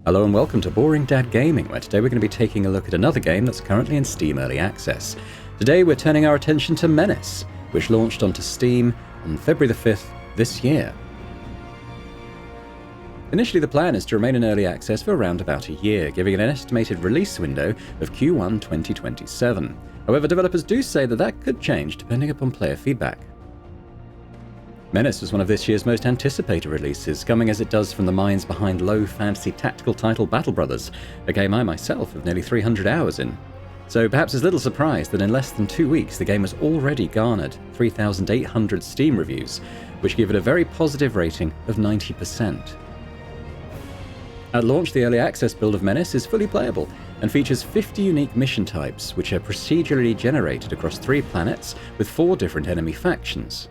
Hello and welcome to Boring Dad Gaming, where today we're going to be taking a look at another game that's currently in Steam Early Access. Today we're turning our attention to Menace, which launched onto Steam on February the 5th this year. Initially the plan is to remain in Early Access for around about a year, giving it an estimated release window of Q1 2027. However, developers do say that that could change depending upon player feedback. Menace was one of this year's most anticipated releases, coming as it does from the minds behind low-fantasy tactical title Battle Brothers, a game I myself have nearly 300 hours in. So perhaps it's little surprise that in less than 2 weeks the game has already garnered 3,800 Steam reviews, which give it a very positive rating of 90%. At launch, the Early Access build of Menace is fully playable and features 50 unique mission types, which are procedurally generated across 3 planets with 4 different enemy factions.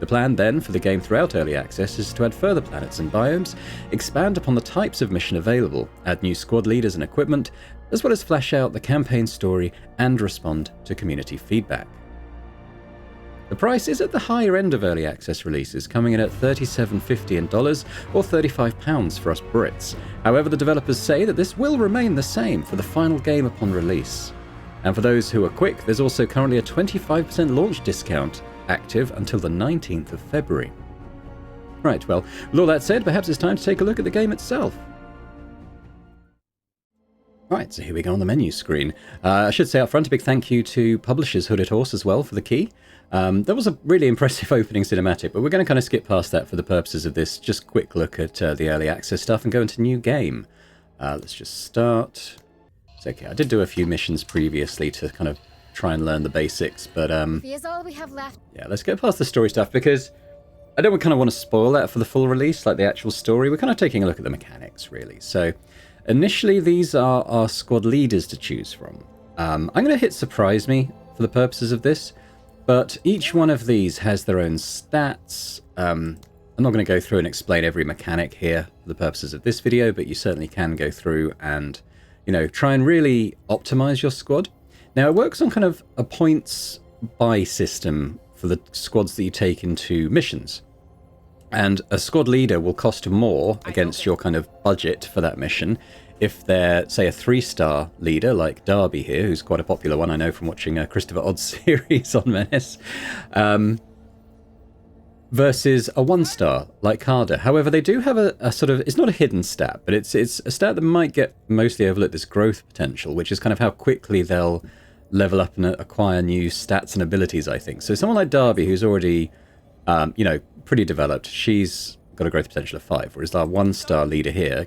The plan then for the game throughout Early Access is to add further planets and biomes, expand upon the types of mission available, add new squad leaders and equipment, as well as flesh out the campaign story and respond to community feedback. The price is at the higher end of Early Access releases, coming in at $37.50 in dollars or £35 for us Brits. However, the developers say that this will remain the same for the final game upon release. And for those who are quick, there's also currently a 25% launch discount active until the 19th of February. Right, well, with all that said, perhaps it's time to take a look at the game itself. Right, so here we go on the menu screen. I should say up front a big thank you to publishers Hooded Horse as well for the key. That was a really impressive opening cinematic, but we're going to kind of skip past that for the purposes of this just quick look at the Early Access stuff and go into new game. Let's just start. It's okay, I did do a few missions previously to kind of try and learn the basics, but Here's all we have left. yeah, let's get past the story stuff because I don't kind of want to spoil that for the full release, like the actual story. We're kind of taking a look at the mechanics, really. So initially, these are our squad leaders to choose from. I'm going to hit surprise me for the purposes of this, but each one of these has their own stats. I'm not going to go through and explain every mechanic here for the purposes of this video, but you certainly can go through and, you know, try and really optimize your squad. Now, it works on kind of a points buy system for the squads that you take into missions. And a squad leader will cost more against your kind of budget for that mission if they're, say, a 3-star leader like Darby here, who's quite a popular one, I know from watching Christopher Odd's series on Menace, versus a 1-star like Carter. However, they do have a sort of, it's not a hidden stat, but it's a stat that might get mostly overlooked, this growth potential, which is kind of how quickly they'll level up and acquire new stats and abilities, I think. So someone like Darby, who's already, you know, pretty developed, she's got a growth potential of 5, whereas our 1-star leader here,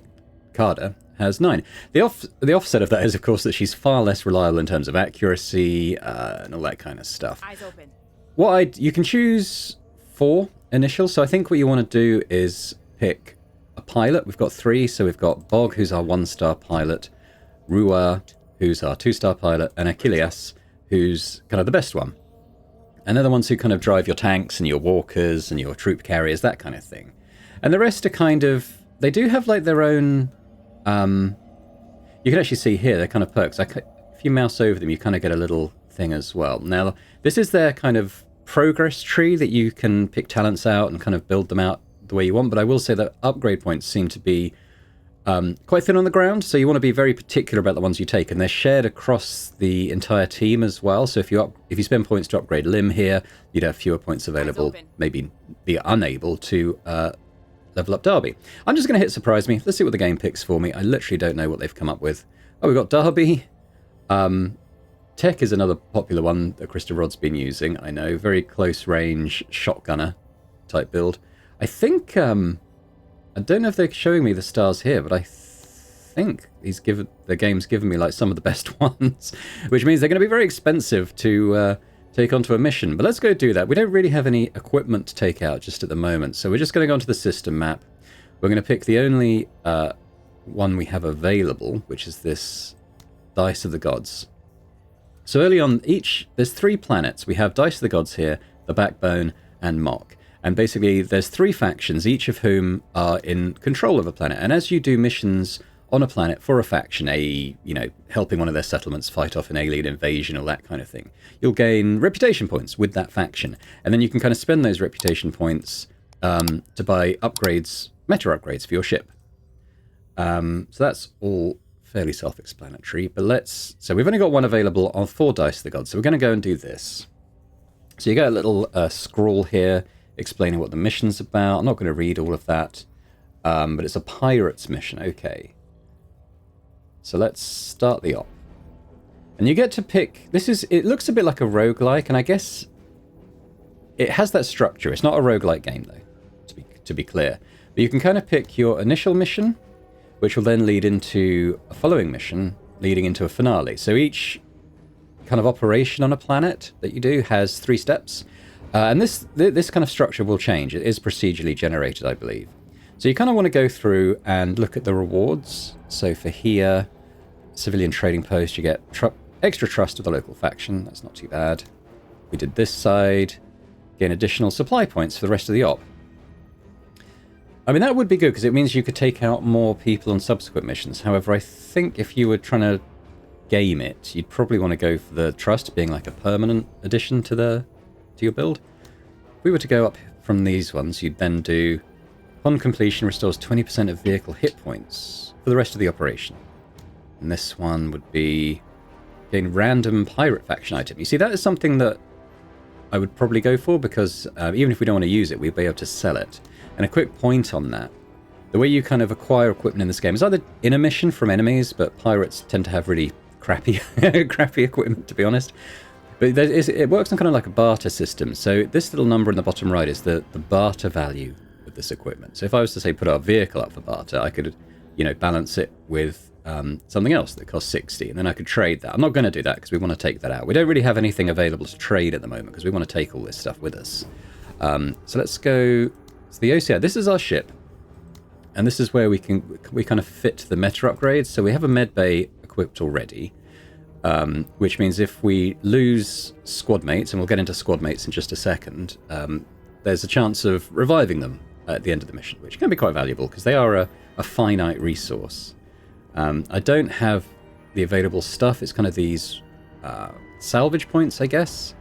Carter, has 9. The offset of that is, of course, that she's far less reliable in terms of accuracy and all that kind of stuff. Eyes open. You can choose 4 initials, so I think what you want to do is pick a pilot. We've got 3, so we've got Bog, who's our 1-star pilot, Rua, who's our 2-star pilot, and Achilles, who's kind of the best one. And they're the ones who kind of drive your tanks and your walkers and your troop carriers, that kind of thing. And the rest are kind of, they do have like their own, you can actually see here, they're kind of perks. If you mouse over them, you kind of get a little thing as well. Now, this is their kind of progress tree that you can pick talents out and kind of build them out the way you want. But I will say that upgrade points seem to be quite thin on the ground, so you want to be very particular about the ones you take, and they're shared across the entire team as well. So if you spend points to upgrade Lim here, you'd have fewer points available, maybe be unable to level up Darby. I'm just going to hit surprise me. Let's see what the game picks for me. I literally don't know what they've come up with. Oh, we've got Darby. Tech is another popular one that Krista Rod's been using, I know. Very close range shotgunner type build. I think I don't know if they're showing me the stars here, but I think the game's given me like some of the best ones, which means they're going to be very expensive to take onto a mission. But let's go do that. We don't really have any equipment to take out just at the moment, so we're just going to go onto the system map. We're going to pick the only one we have available, which is this Dice of the Gods. So early on, there's 3 planets. We have Dice of the Gods here, the Backbone, and Mock. And basically, there's 3 factions, each of whom are in control of a planet. And as you do missions on a planet for a faction, helping one of their settlements fight off an alien invasion or that kind of thing, you'll gain reputation points with that faction. And then you can kind of spend those reputation points to buy upgrades, meta upgrades for your ship. So that's all fairly self-explanatory. But so we've only got one available on 4 Dice of the Gods. So we're going to go and do this. So you get a little scroll here explaining what the mission's about. I'm not going to read all of that. But it's a pirate's mission. Okay. So let's start the op. And you get to pick... It looks a bit like a roguelike, and I guess it has that structure. It's not a roguelike game, though, to be clear. But you can kind of pick your initial mission, which will then lead into a following mission, leading into a finale. So each kind of operation on a planet that you do has 3 steps. And this kind of structure will change. It is procedurally generated, I believe. So you kind of want to go through and look at the rewards. So for here, civilian trading post, you get extra trust of the local faction. That's not too bad. We did this side. Gain additional supply points for the rest of the op. I mean, that would be good because it means you could take out more people on subsequent missions. However, I think if you were trying to game it, you'd probably want to go for the trust being like a permanent addition to your build. If we were to go up from these ones, you'd then do... Upon completion, restores 20% of vehicle hit points for the rest of the operation. And this one would be gain random pirate faction item. You see, that is something that I would probably go for because even if we don't want to use it, we'd be able to sell it. And a quick point on that. The way you kind of acquire equipment in this game is either in a mission from enemies, but pirates tend to have really crappy equipment, to be honest. But it works on kind of like a barter system. So this little number in the bottom right is the barter value of this equipment. So if I was to say put our vehicle up for barter, I could, balance it with something else that costs 60, and then I could trade that. I'm not going to do that because we want to take that out. We don't really have anything available to trade at the moment because we want to take all this stuff with us. So let's go to the OCR. This is our ship, and this is where we kind of fit the meta upgrades. So we have a med bay equipped already, which means if we lose squad mates, and we'll get into squad mates in just a second, there's a chance of reviving them at the end of the mission, which can be quite valuable because they are a finite resource. I don't have the available stuff. It's kind of these salvage points, I guess.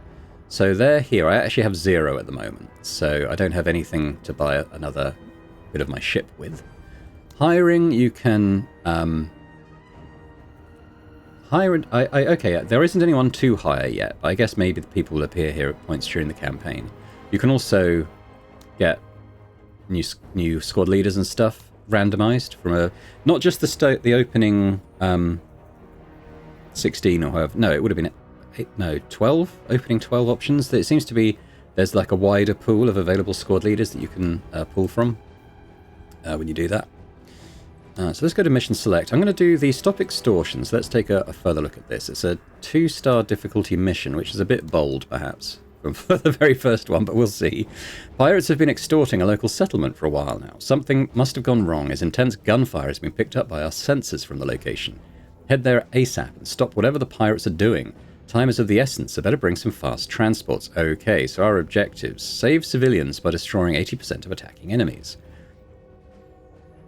So they're here. I actually have 0 at the moment, so I don't have anything to buy another bit of my ship with. Hiring, you can hire... Okay, there isn't anyone to hire yet, but I guess maybe the people will appear here at points during the campaign. You can also get new squad leaders and stuff randomized from not just the opening 16 or however. No, it would have been 12 opening 12 options. It seems to be there's like a wider pool of available squad leaders that you can pull from when you do that. So let's go to mission select. I'm going to do the stop extortions. Let's take a further look at this. It's a 2-star difficulty mission, which is a bit bold perhaps from the very first one, but we'll see. Pirates have been extorting a local settlement for a while now. Something must have gone wrong, as intense gunfire has been picked up by our sensors from the location. Head there ASAP and stop whatever the pirates are doing. Time is of the essence, so better bring some fast transports. Okay, so our objectives. Save civilians by destroying 80% of attacking enemies.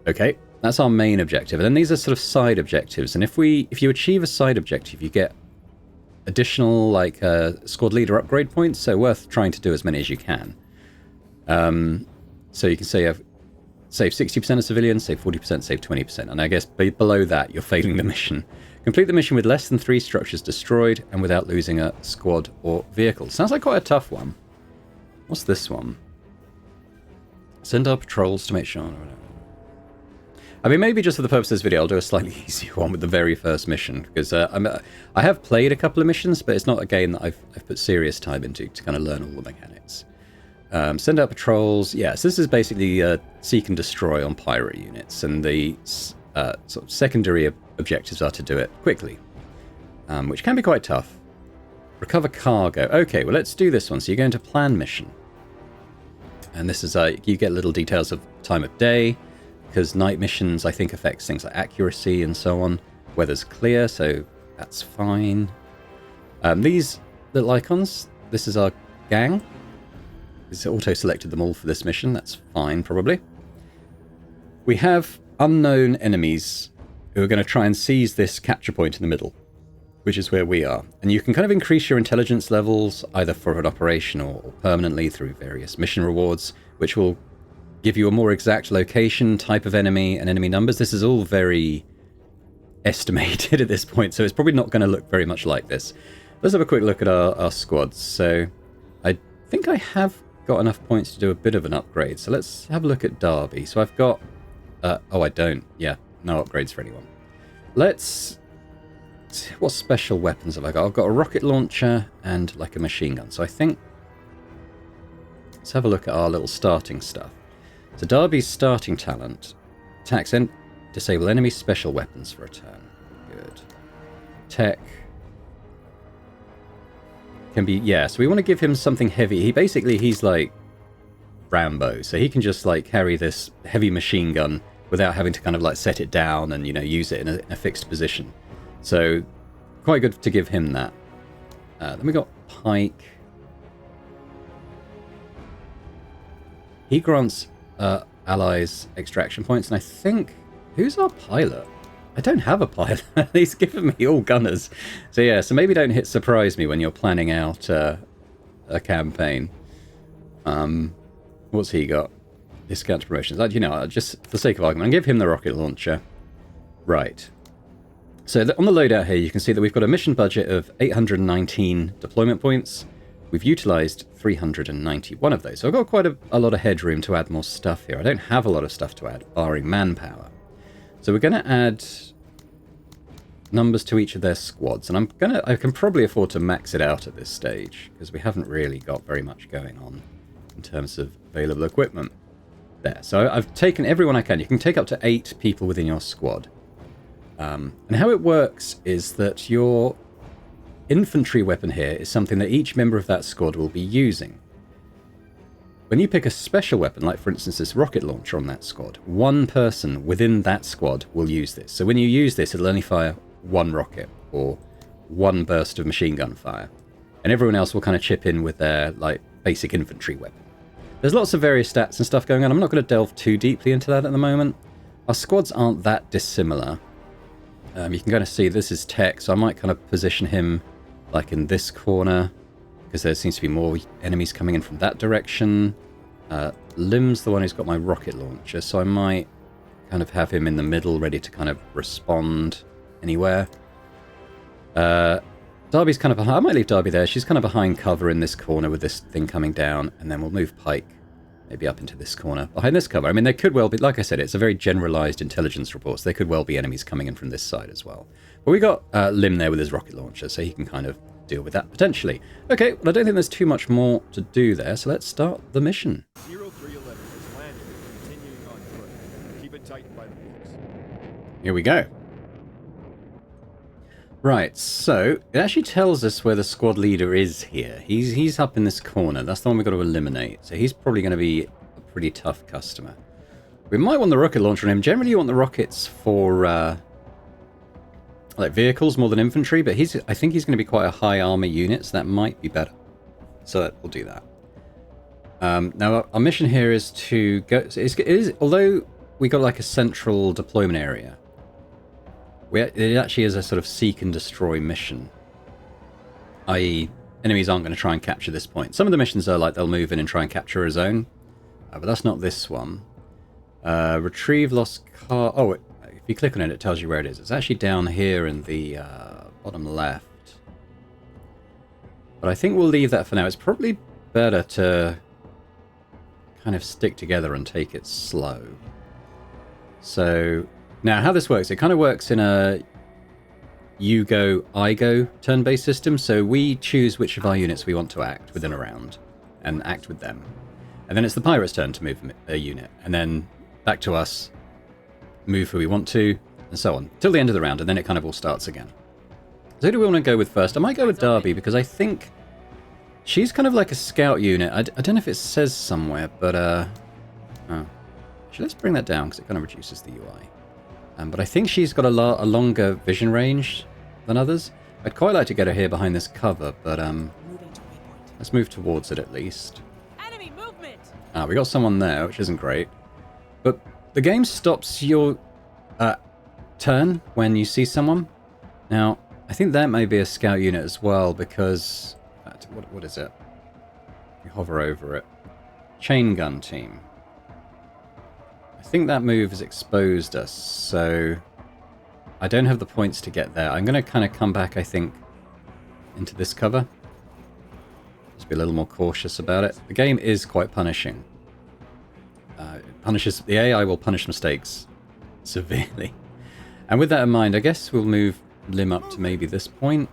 Okay, that's our main objective. And then these are sort of side objectives. And if you achieve a side objective, you get additional squad leader upgrade points, so worth trying to do as many as you can. So you can save 60% of civilians, save 40%, save 20%, and I guess below that you're failing the mission. Complete the mission with less than 3 structures destroyed and without losing a squad or vehicle. Sounds like quite a tough one. What's this one? Send our patrols to make sure... I mean, maybe just for the purpose of this video, I'll do a slightly easier one with the very first mission, because I have played a couple of missions, but it's not a game that I've put serious time into to kind of learn all the mechanics. Send out patrols. Yes, this is basically seek and destroy on pirate units, and the sort of secondary objectives are to do it quickly, which can be quite tough. Recover cargo. Okay, well, let's do this one. So you go into plan mission, and this is you get little details of time of day, because night missions, I think, affects things like accuracy and so on. Weather's clear, so that's fine. These little icons, this is our gang. It's auto-selected them all for this mission. That's fine, probably. We have unknown enemies who are going to try and seize this capture point in the middle, which is where we are. And you can kind of increase your intelligence levels, either for an operation or permanently through various mission rewards, which will give you a more exact location, type of enemy, and enemy numbers. This is all very estimated at this point, so it's probably not going to look very much like this. Let's have a quick look at our squads. So I think I have got enough points to do a bit of an upgrade. So let's have a look at Derby. So I've got... oh, I don't. Yeah, no upgrades for anyone. Let's... What special weapons have I got? I've got a rocket launcher and like a machine gun. So I think... Let's have a look at our little starting stuff. So Derby's starting talent. Attacks and disable enemy special weapons for a turn. Good. Tech... Can be, yeah, so we want to give him something heavy. He's like Rambo, so he can just like carry this heavy machine gun without having to kind of like set it down and, you know, use it in a fixed position. So quite good to give him that. Then we got Pike. He grants allies extraction points, and I think, who's our pilot? I don't have a pilot. He's given me all gunners. So yeah, so maybe don't hit surprise me when you're planning out a campaign. What's he got? Discount promotions. You know, just for the sake of argument, I'll give him the rocket launcher. Right. So on the loadout here, you can see that we've got a mission budget of 819 deployment points. We've utilised 391 of those. So I've got quite a lot of headroom to add more stuff here. I don't have a lot of stuff to add, barring manpower. So we're going to add numbers to each of their squads, and I can probably afford to max it out at this stage because we haven't really got very much going on in terms of available equipment. There, so I've taken everyone I can. You can take up to 8 people within your squad, and how it works is that your infantry weapon here is something that each member of that squad will be using. When you pick a special weapon, like for instance this rocket launcher on that squad, one person within that squad will use this. So when you use this, it'll only fire one rocket or one burst of machine gun fire. And everyone else will kind of chip in with their like basic infantry weapon. There's lots of various stats and stuff going on. I'm not going to delve too deeply into that at the moment. Our squads aren't that dissimilar. You can kind of see this is tech, so I might kind of position him like in this corner, because there seems to be more enemies coming in from that direction. Lim's the one who's got my rocket launcher, so I might kind of have him in the middle, ready to kind of respond anywhere. Darby's kind of behind. I might leave Darby there. She's kind of behind cover in this corner with this thing coming down, and then we'll move Pike maybe up into this corner behind this cover. I mean, there could well be, like I said, it's a very generalized intelligence report, so there could well be enemies coming in from this side as well. But we got Lim there with his rocket launcher, so he can kind of deal with that potentially. Okay, well, I don't think there's too much more to do there, so let's start the mission. 0311 has landed and continuing on foot. Keep it tight by the books. Here we go. Right, so it actually tells us where the squad leader is here. He's up in this corner. That's the one we've got to eliminate. So he's probably going to be a pretty tough customer. We might want the rocket launcher on him. Generally, you want the rockets for like vehicles more than infantry, but I think he's going to be quite a high armor unit, so that might be better. So we'll do that. Now, our mission here is to go... So it is, although we got like a central deployment area, it actually is a sort of seek and destroy mission. I.e., enemies aren't going to try and capture this point. Some of the missions are like they'll move in and try and capture a zone, but that's not this one. Retrieve lost car... Oh, if you click on it, it tells you where it is. It's actually down here in the bottom left. But I think we'll leave that for now. It's probably better to kind of stick together and take it slow. So... Now, how this works, it kind of works in a you go, I go turn-based system. So we choose which of our units we want to act within a round and act with them. And then it's the pirate's turn to move a unit. And then back to us, move who we want to, and so on. Till the end of the round, and then it kind of all starts again. So who do we want to go with first? I might go with Darby, because I think she's kind of like a scout unit. I don't know if it says somewhere, but... Oh. Actually, let's bring that down, because it kind of reduces the UI. But I think she's got a longer vision range than others. I'd quite like to get her here behind this cover, but let's move towards it at least. Enemy movement. We got someone there, which isn't great. But the game stops your turn when you see someone. Now, I think that may be a scout unit as well, because... what is it? You hover over it. Chain gun team. think that move has exposed us, so I don't have the points to get there. I'm going to kind of come back, I think, into this cover. Just be a little more cautious about it. The game is quite punishing. The AI will punish mistakes severely. And with that in mind, I guess we'll move Lim up to maybe this point.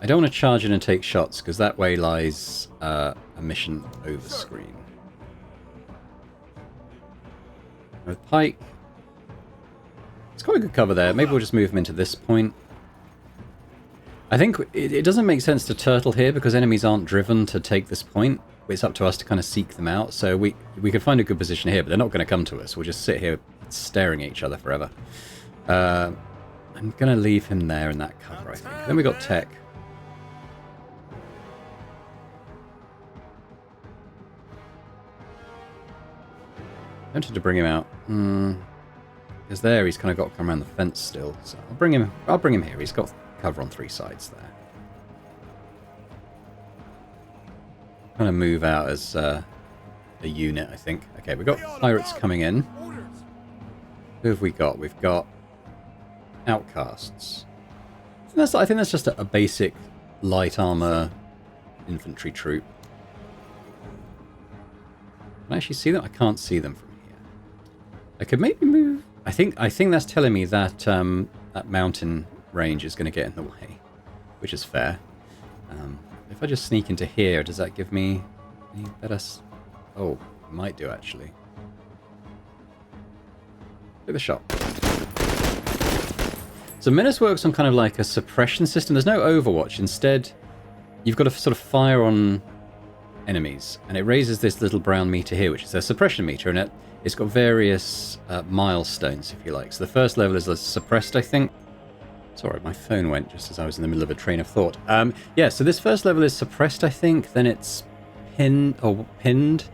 I don't want to charge in and take shots, because that way lies a mission over screen. With Pike, it's quite a good cover there. Maybe we'll just move him into this point. I think it doesn't make sense to turtle here, because enemies aren't driven to take this point. It's up to us to kind of seek them out. So we could find a good position here, but they're not going to come to us. We'll just sit here staring at each other forever. I'm going to leave him there in that cover, I think. Then we got Tech. I wanted to bring him out. Because there he's kind of got to come around the fence still. So I'll bring him here. He's got cover on 3 sides there. Kind of move out as a unit, I think. Okay, we've got pirates coming in. Who have we got? We've got outcasts. I think that's just a basic light armor infantry troop. Can I actually see them? I can't see them from here. I could maybe move. I think that's telling me that that mountain range is going to get in the way, which is fair. If I just sneak into here, does that give me any better? Oh, it might do actually. Take the shot. So Menace works on kind of like a suppression system. There's no Overwatch. Instead, you've got to sort of fire on enemies, and it raises this little brown meter here, which is their suppression meter, and it's got various milestones, if you like. So the first level is suppressed, I think. Sorry, my phone went just as I was in the middle of a train of thought. Yeah, so this first level is suppressed, I think. Then it's pinned.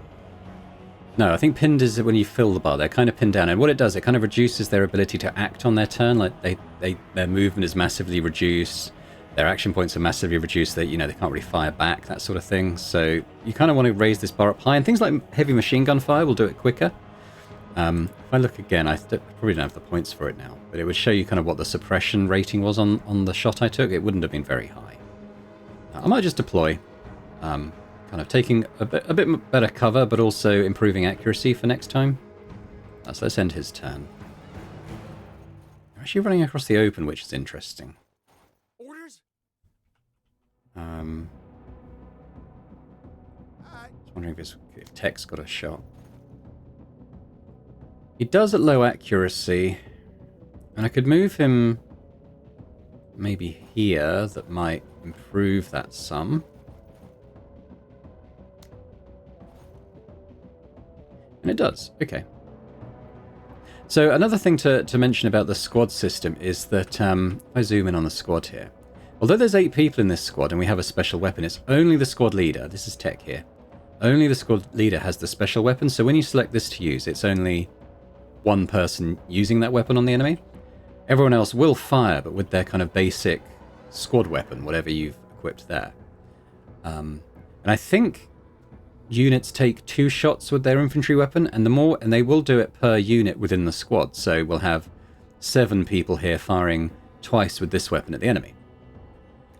No, I think pinned is when you fill the bar. They're kind of pinned down, and what it does, it kind of reduces their ability to act on their turn. Like their movement is massively reduced. Their action points are massively reduced. They can't really fire back, that sort of thing. So you kind of want to raise this bar up high, and things like heavy machine gun fire will do it quicker. If I look again, I probably don't have the points for it now, but it would show you kind of what the suppression rating was on the shot I took. It wouldn't have been very high. I might just deploy, kind of taking a bit better cover, but also improving accuracy for next time. So let's end his turn. They're actually running across the open, which is interesting. Orders? Just wondering if Tech's got a shot. He does at low accuracy, and I could move him maybe here. That might improve that some. And it does. Okay. So another thing to mention about the squad system is that if I zoom in on the squad here, although there's 8 people in this squad and we have a special weapon, it's only the squad leader. This is Tech here. Only the squad leader has the special weapon. So when you select this to use, it's only one person using that weapon on the enemy. Everyone else will fire, but with their kind of basic squad weapon, whatever you've equipped there. And I think units take 2 shots with their infantry weapon, and they will do it per unit within the squad. So we'll have 7 people here firing twice with this weapon at the enemy.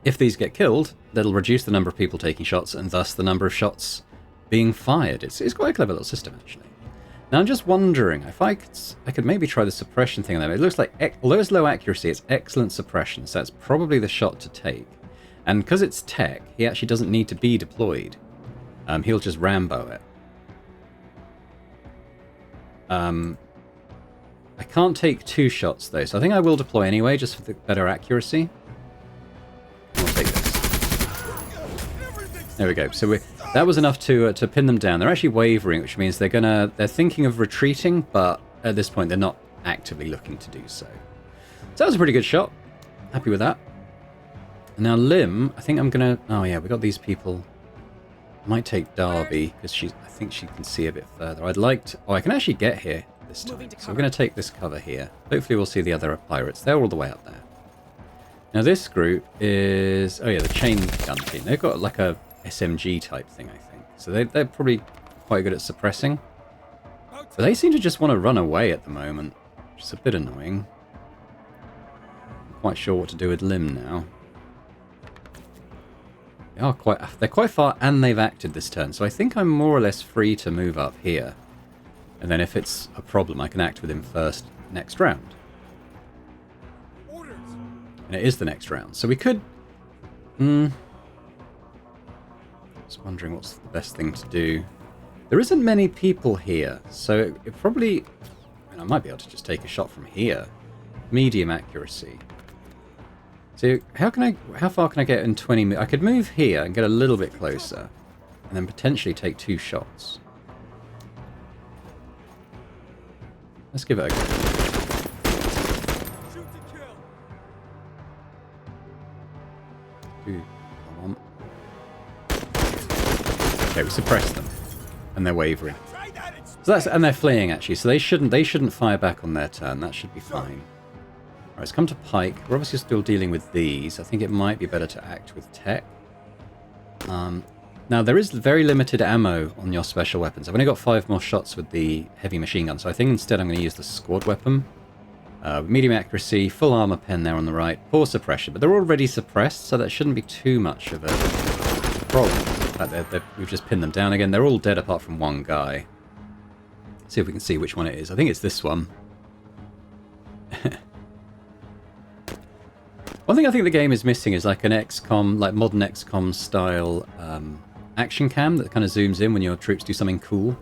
If these get killed, that'll reduce the number of people taking shots, and thus the number of shots being fired. It's quite a clever little system, actually. Now I'm just wondering if I could maybe try the suppression thing on them. It looks like, although it's low accuracy, it's excellent suppression, so that's probably the shot to take. And because it's Tech, he actually doesn't need to be deployed. He'll just Rambo it. I can't take 2 shots though, so I think I will deploy anyway, just for the better accuracy. I'll take this. There we go. So that was enough to pin them down. They're actually wavering, which means they're thinking of retreating, but at this point they're not actively looking to do so. So that was a pretty good shot. Happy with that. Now Lim, I think I'm gonna. Oh yeah, we got these people. I might take Darby because I think she can see a bit further. I'd like to. Oh, I can actually get here this time. So we're gonna take this cover here. Hopefully we'll see the other pirates. They're all the way up there. Now this group is. Oh yeah, the chain gun team. They've got like a SMG type thing, I think. So they're probably quite good at suppressing. But they seem to just want to run away at the moment, which is a bit annoying. Not quite sure what to do with Lim now. They're quite far, and they've acted this turn, so I think I'm more or less free to move up here. And then if it's a problem, I can act with him first next round. Orders. And it is the next round, so we could... Just wondering what's the best thing to do. There isn't many people here, so it probably... I might be able to just take a shot from here. Medium accuracy. So how far can I get in 20 minutes? I could move here and get a little bit closer, and then potentially take 2 shots. Let's give it a go. Shoot to kill. Come on. Okay, we suppress them, and they're wavering. Try that instead. So that's, and they're fleeing actually, so they shouldn't fire back on their turn. That should be fine. Right, let's come to Pike. We're obviously still dealing with these. I think it might be better to act with Tech. Now, there is very limited ammo on your special weapons. I've only got 5 more shots with the heavy machine gun, so I think instead I'm going to use the squad weapon. Medium accuracy, full armor pen there on the right, poor suppression, but they're already suppressed, so that shouldn't be too much of a problem. In fact, we've just pinned them down again. They're all dead apart from one guy. See if we can see which one it is. I think it's this one. One thing I think the game is missing is like an XCOM, like modern XCOM style action cam that kind of zooms in when your troops do something cool.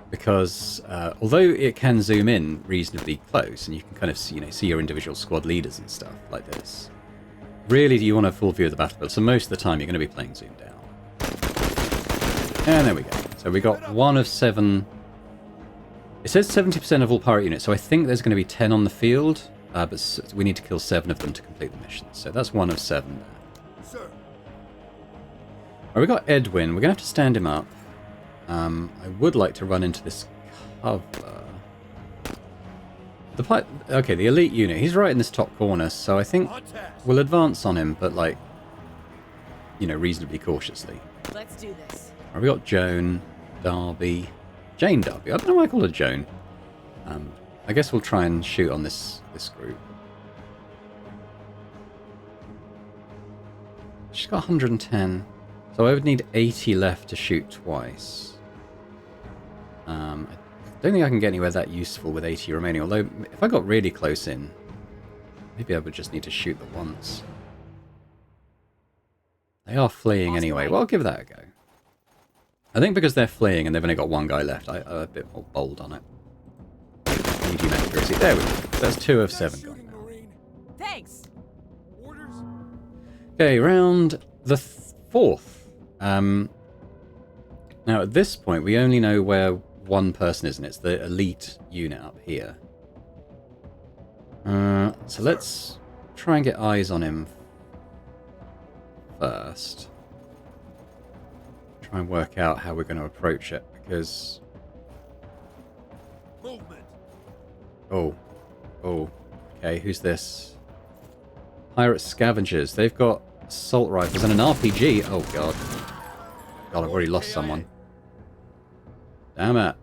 Because although it can zoom in reasonably close, and you can kind of see, see your individual squad leaders and stuff like this, really do you want a full view of the battlefield. So most of the time you're going to be playing zoomed out. And there we go. So we got 1 of 7. It says 70% of all pirate units, so I think there's going to be 10 on the field, but we need to kill 7 of them to complete the mission. So that's 1 of 7 there. Sir. Right, we got Edwin. We're going to have to stand him up. I would like to run into this cover. Okay, the elite unit. He's right in this top corner, so I think we'll advance on him, but like, reasonably cautiously. Let's do this. Right, we got Jane Darby. I don't know why I call her Joan. I guess we'll try and shoot on this group. She's got 110, so I would need 80 left to shoot twice. I don't think I can get anywhere that useful with 80 remaining, although if I got really close in, maybe I would just need to shoot them once. They are fleeing anyway. Well, I'll give that a go. I think because they're fleeing and they've only got 1 guy left, I'm a bit more bold on it. Medium accuracy. There we go. That's 2 of 7 gone now. Thanks. Orders. Okay, round the 4th. Now at this point, we only know where one person is, and it's the elite unit up here. So let's try and get eyes on him first. Try and work out how we're going to approach it, because... Movement. Oh, okay, who's this? Pirate Scavengers. They've got assault rifles and an RPG. Oh, God. God, I've already lost someone. Damn it.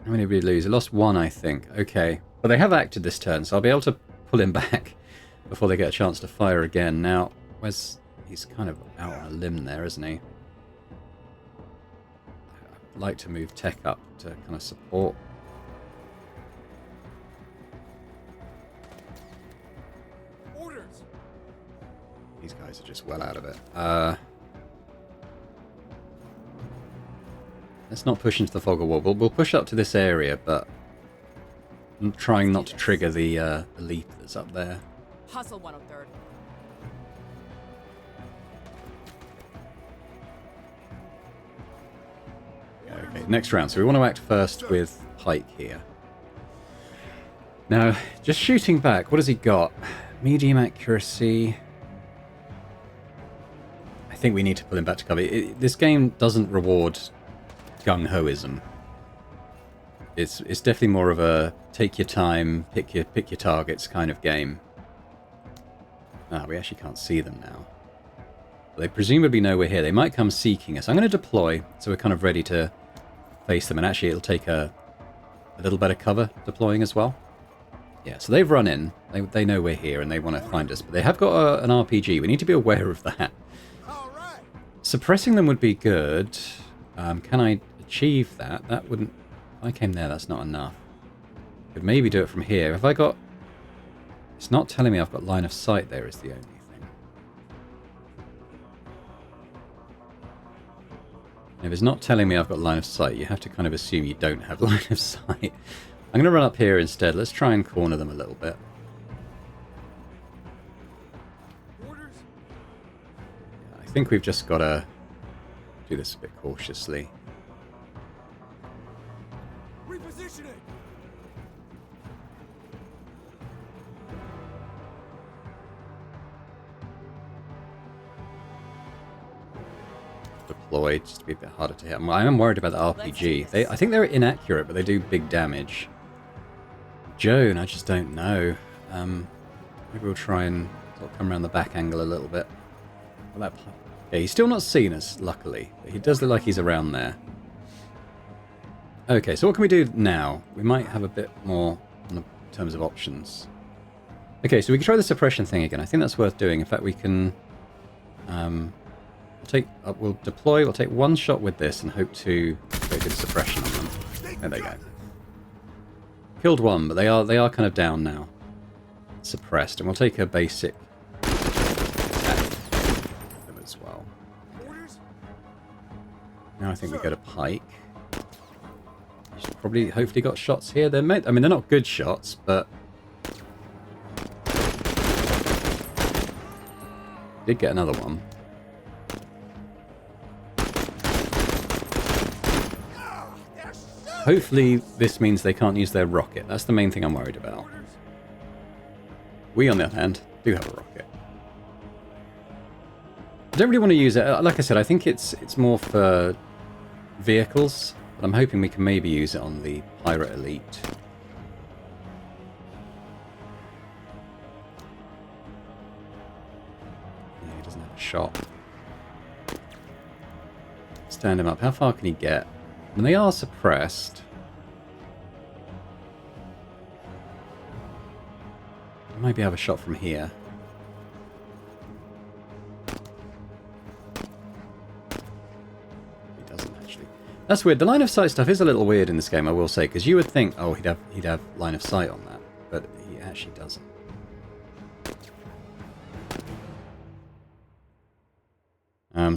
How many did we lose? I lost 1, I think. Okay. But they have acted this turn, so I'll be able to pull him back before they get a chance to fire again. Now, he's kind of out on a limb there, isn't he? I'd like to move Tech up to kind of support. Orders. These guys are just well out of it. Let's not push into the fog of war. We'll push up to this area, but I'm trying not to trigger the leap that's up there. Hustle 103rd. Okay, next round. So we want to act first with Pike here. Now, just shooting back, what has he got? Medium accuracy. I think we need to pull him back to cover. This game doesn't reward gung-hoism. It's definitely more of a take your time, pick your targets kind of game. Ah, we actually can't see them now. They presumably know we're here. They might come seeking us. I'm going to deploy, so we're kind of ready to face them. And actually, it'll take a little better cover deploying as well. Yeah, so they've run in. They know we're here and they want to find us. But they have got an RPG. We need to be aware of that. Suppressing them would be good. Can I achieve that? That wouldn't... If I came there, that's not enough. Could maybe do it from here. Have I got... It's not telling me I've got line of sight there is the only thing. If it's not telling me I've got line of sight, you have to kind of assume you don't have line of sight. I'm going to run up here instead. Let's try and corner them a little bit. I think we've just got to do this a bit cautiously. Repositioning. Deployed just to be a bit harder to hit. I am worried about the RPG. I think they're inaccurate, but they do big damage. Joan, I just don't know. Maybe we'll try and sort of come around the back angle a little bit. Well, yeah, he's still not seen us, luckily. But he does look like he's around there. Okay, so what can we do now? We might have a bit more in terms of options. Okay, so we can try the suppression thing again. I think that's worth doing. In fact, we can... we'll deploy, we'll take one shot with this and hope to get good suppression on them. There they go. Killed one, but they are kind of down now. Suppressed, and we'll take a basic attack them as well. Now I think we go to Pike. Probably, hopefully got shots here. They're not good shots, but... Did get another one. Hopefully this means they can't use their rocket. That's the main thing I'm worried about. We, on the other hand, do have a rocket. I don't really want to use it. Like I said, I think it's more for vehicles, but I'm hoping we can maybe use it on the Pirate Elite. Yeah, he doesn't have a shot. Stand him up. How far can he get? And they are suppressed. Maybe have a shot from here. He doesn't actually. That's weird. The line of sight stuff is a little weird in this game, I will say, because you would think, oh, he'd have line of sight on that, but he actually doesn't.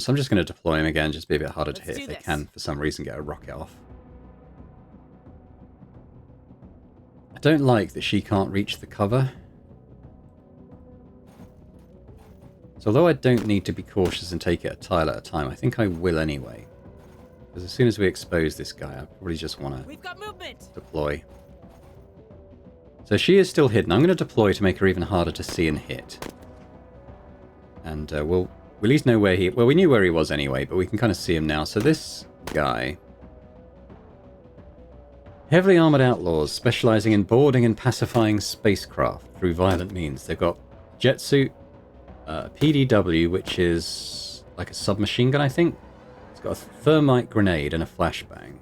So I'm just going to deploy him again, just be a bit harder to hit if they can, for some reason, get a rocket off. I don't like that she can't reach the cover. So although I don't need to be cautious and take it a tile at a time, I think I will anyway. Because as soon as we expose this guy, I probably just want to deploy. So she is still hidden. I'm going to deploy to make her even harder to see and hit. And we'll at least know where he... Well, we knew where he was anyway, but we can kind of see him now. So this guy... Heavily armored outlaws specializing in boarding and pacifying spacecraft through violent means. They've got jet suit, PDW, which is like a submachine gun, I think. It's got a thermite grenade and a flashbang.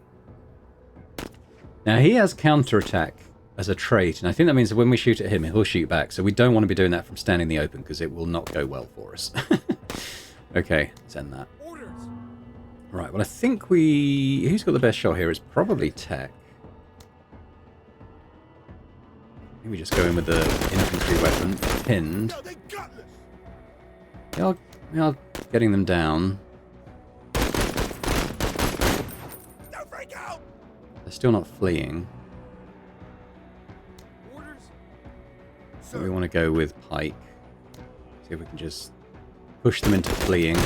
Now, he has counterattack as a trait, and I think that means that when we shoot at him, he'll shoot back. So we don't want to be doing that from standing in the open, because it will not go well for us. Okay, let's end that. Right, well, I think we... Who's got the best shot here? It's probably Tech. Maybe we just go in with the infantry weapon, pinned. We are getting them down. They're still not fleeing. So we want to go with Pike. See if we can just push them into fleeing.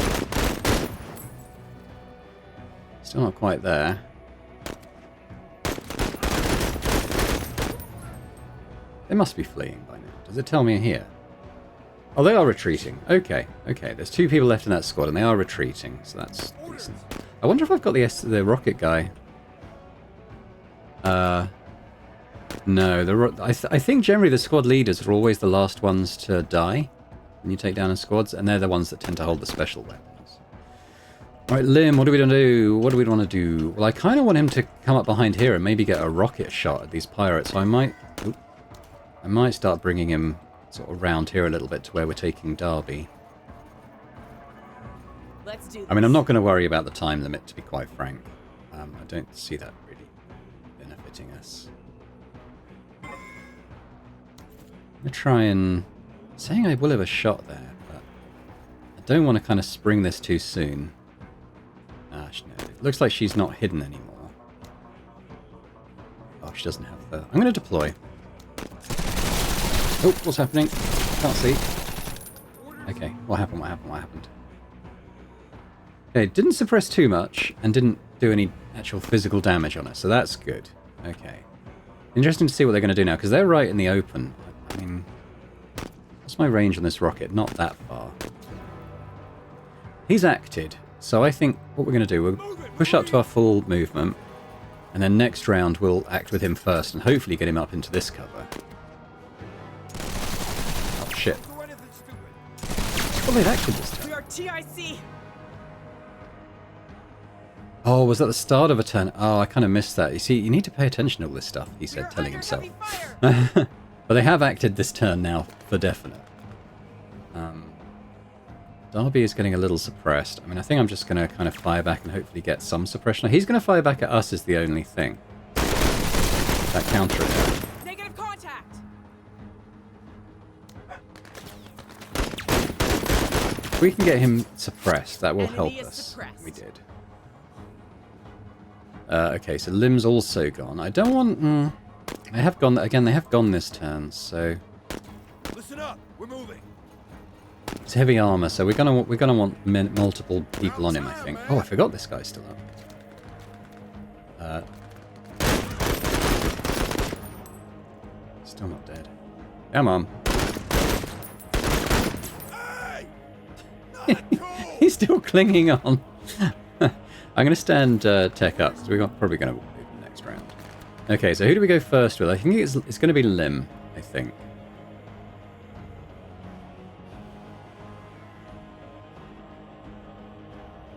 Still not quite there. They must be fleeing by now. Does it tell me here? Oh, they are retreating. Okay, okay. There's 2 people left in that squad, and they are retreating, so that's decent. I wonder if I've got the rocket guy. No. I think generally the squad leaders are always the last ones to die. when you take down in squads, and they're the ones that tend to hold the special weapons. Alright, Lim, what do we want to do? What do we want to do? Well, I kind of want him to come up behind here and maybe get a rocket shot at these pirates. So I might start bringing him sort of around here a little bit to where we're taking Derby. Let's do this. I mean, I'm not going to worry about the time limit, to be quite frank. I don't see that really benefiting us. I'm going to try and... saying I will have a shot there, but I don't want to kind of spring this too soon. No, it looks like she's not hidden anymore. Oh, she doesn't have the... I'm going to deploy. Oh, what's happening? Can't see. Okay, what happened? Okay, didn't suppress too much, and didn't do any actual physical damage on it, so that's good. Okay. Interesting to see what they're going to do now, because they're right in the open. I mean... what's my range on this rocket? Not that far. He's acted, so I think what we're going to do, we'll push up to our full movement, and then next round we'll act with him first, and hopefully get him up into this cover. Oh, shit. Well, they'd acted this time. We are TIC. Oh, was that the start of a turn? Oh, I kind of missed that. You see, you need to pay attention to all this stuff, he said, telling himself. But they have acted this turn now, for definite. Derby is getting a little suppressed. I mean, I think I'm just going to kind of fire back and hopefully get some suppression. He's going to fire back at us is the only thing. That counter attack. Negative contact. If we can get him suppressed, that will help Enemy is us. suppressed. We did. Okay, so Lim's also gone. I don't want... they have gone... Again, they have gone this turn, so... Listen up. We're moving. It's heavy armor, so we're gonna want multiple people on him, I think. Oh, I forgot this guy's still up. Still not dead. Come on. He's still clinging on. I'm going to stand tech up, because we're probably going to move the next round. Okay, so who do we go first with? I think it's going to be Lim, I think.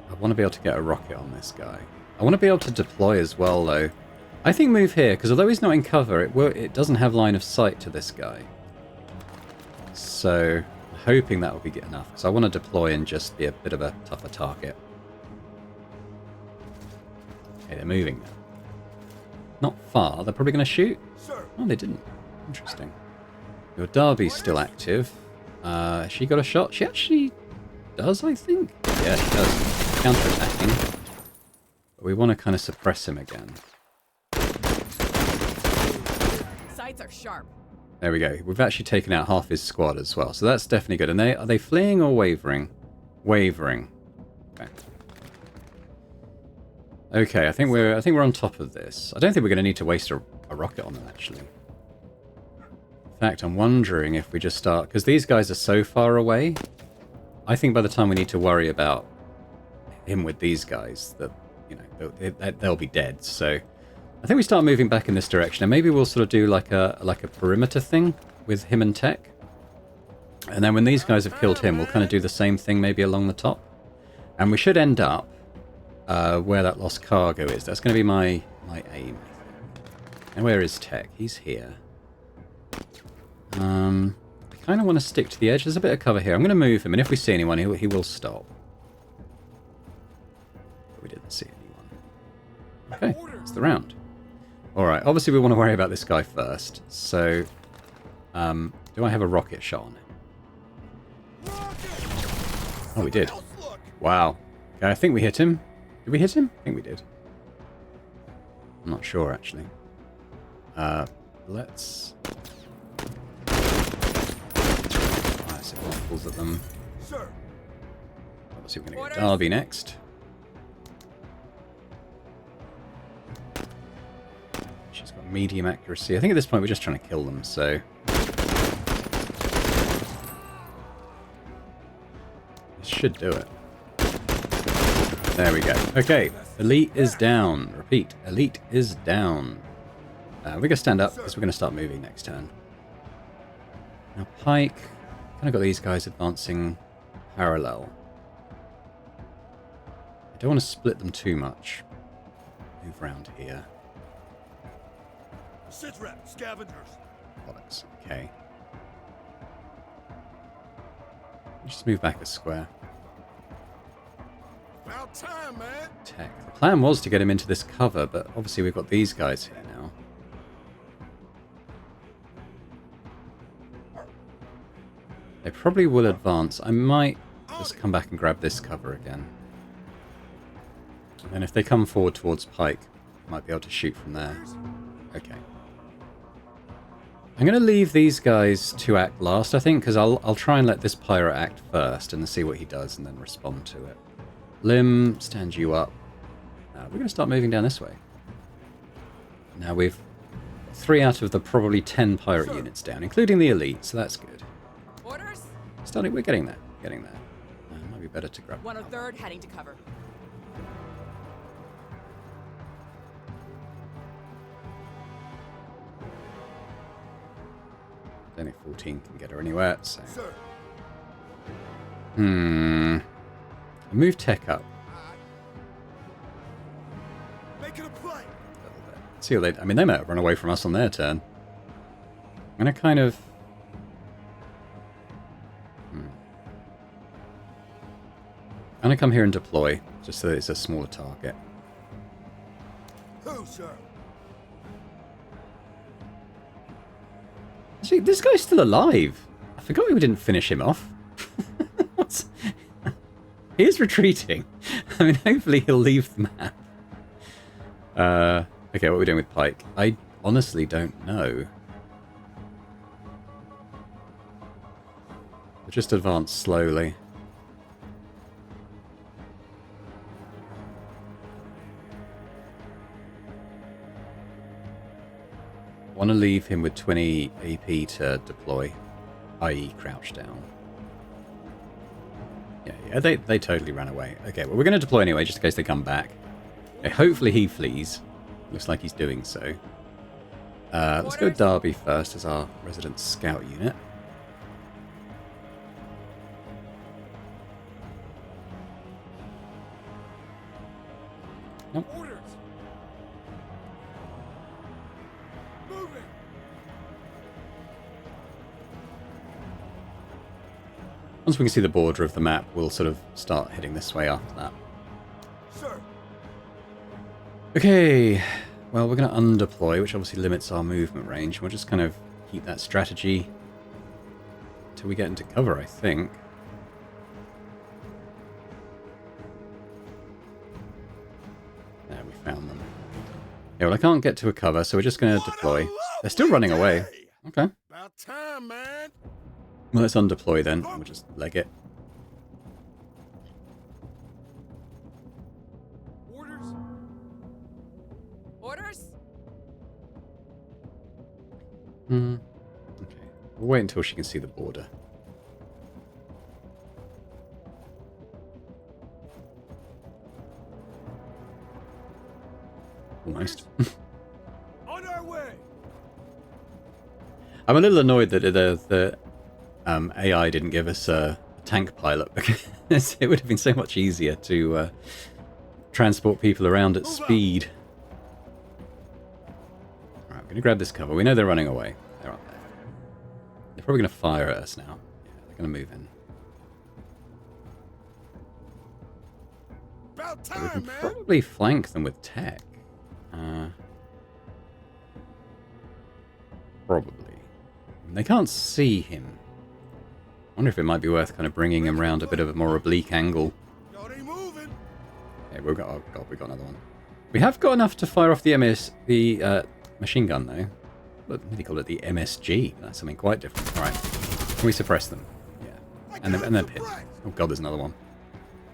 I want to be able to get a rocket on this guy. I want to be able to deploy as well, though. I think move here, because although he's not in cover, it doesn't have line of sight to this guy. So, I'm hoping that will be good enough, because I want to deploy and just be a bit of a tougher target. Okay, they're moving now. Not far. They're probably going to shoot. Oh, they didn't. Interesting. Your Derby's still active. She got a shot. She actually does, I think. Yeah, she does. Counter-attacking. But we want to kind of suppress him again. Sights are sharp. There we go. We've actually taken out half his squad as well, so that's definitely good. And are they fleeing or wavering? Wavering. Okay. Okay, I think we're on top of this. I don't think we're going to need to waste a rocket on them, actually. In fact, I'm wondering if we just start... because these guys are so far away. I think by the time we need to worry about him with these guys, that, you know, they'll be dead. So I think we start moving back in this direction, and maybe we'll sort of do like a perimeter thing with him and Tech. And then when these guys have killed him, we'll kind of do the same thing maybe along the top. And we should end up where that lost cargo is. That's going to be my aim, I think. And where is Tech? He's here. I kind of want to stick to the edge. There's a bit of cover here. I'm going to move him, and if we see anyone, he will stop. But we didn't see anyone. Okay, that's the round. Alright, obviously we want to worry about this guy first. So, do I have a rocket shot on him? Oh, we did. Wow. Okay, I think we hit him. Did we hit him? I think we did. I'm not sure, actually. Let's... Nice, everyone pulls at them. Obviously, we're going to get Derby next. She's got medium accuracy. I think at this point we're just trying to kill them, so... This should do it. There we go. Okay, Elite is down. Repeat, Elite is down. We're going to stand up because we're going to start moving next turn. Now Pike Kind of got these guys advancing parallel. I don't want to split them too much. Move around here. Sit rep, scavengers. Bollocks. Okay. Just move back a square. About time, man. Tech. The plan was to get him into this cover, but obviously we've got these guys here now. They probably will advance. I might just come back and grab this cover again. And if they come forward towards Pike, I might be able to shoot from there. Okay. I'm going to leave these guys to act last, I think, because I'll try and let this pirate act first and see what he does and then respond to it. Lim, stand you up. We're going to start moving down this way. Now we've 3 out of the probably 10 pirate units down, including the elite, so that's good. Orders? We're getting there. Might be better to grab. 103rd heading to cover. I don't think 14 can get her anywhere, so... Sir. I'll move tech up Making a play. a little bit. See what they... I mean, they might have run away from us on their turn. I'm going to kind of... I'm going to come here and deploy, just so that it's a smaller target. Who, sir? Actually, this guy's still alive. I forgot we didn't finish him off. He is retreating. I mean, hopefully he'll leave the map. Okay, what are we doing with Pike? I honestly don't know. We'll just advance slowly. I want to leave him with 20 AP to deploy, i.e. crouch down. Yeah, they totally ran away. Okay, well, we're going to deploy anyway, just in case they come back. Okay, hopefully he flees. Looks like he's doing so. Let's go Derby first as our resident scout unit. Nope. Orders. Moving. Once we can see the border of the map, we'll sort of start heading this way after that. Sir. Okay, well, we're going to undeploy, which obviously limits our movement range. We'll just kind of keep that strategy until we get into cover, I think. There, we found them. Yeah, well, I can't get to a cover, so we're just going to deploy. They're still running away. Okay. About time, man. Well, let's undeploy then. We'll just leg it. Orders. Orders? Okay. We'll wait until she can see the border. Almost. On our way. I'm a little annoyed that the AI didn't give us a tank pilot, because it would have been so much easier to transport people around at speed. Alright, I'm going to grab this cover. We know they're running away. They're up there. They're probably going to fire at us now. Yeah, they're going to move in. About So we can time, man. probably flank them with tech. Probably. They can't see him. I wonder if it might be worth kind of bringing him around a bit of a more oblique angle. Yo, they moving. Okay, we've got, oh god, we got another one. We have got enough to fire off the machine gun though. What do you call it? The MSG. That's something quite different. All right, can we suppress them? Yeah, and then pin. Oh god, there's another one.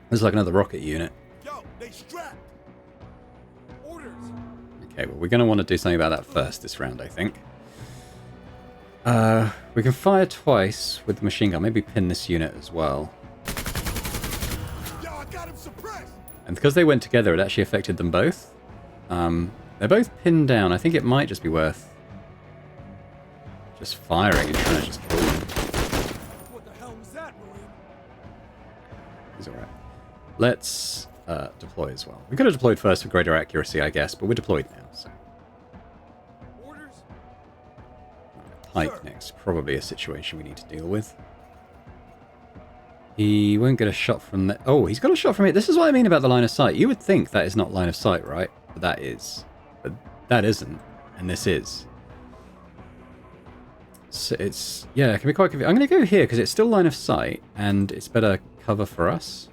There's like another rocket unit. Yo, they strapped. Orders. Okay, well, we're going to want to do something about that first this round, I think. We can fire twice with the machine gun. Maybe pin this unit as well. Yo, I got him suppressed. And because they went together, it actually affected them both. They're both pinned down. I think it might just be worth just firing and trying to just kill them. What the hell Let's deploy as well. We could have deployed first for greater accuracy, I guess, but we're deployed now. So. Orders? Pike next. Probably a situation we need to deal with. He won't get a shot from the... Oh, he's got a shot from it. This is what I mean about the line of sight. You would think that is not line of sight, right? But that is. But that isn't. And this is. So it's... Yeah, it can be quite confusing. I'm going to go here because it's still line of sight and it's better cover for us.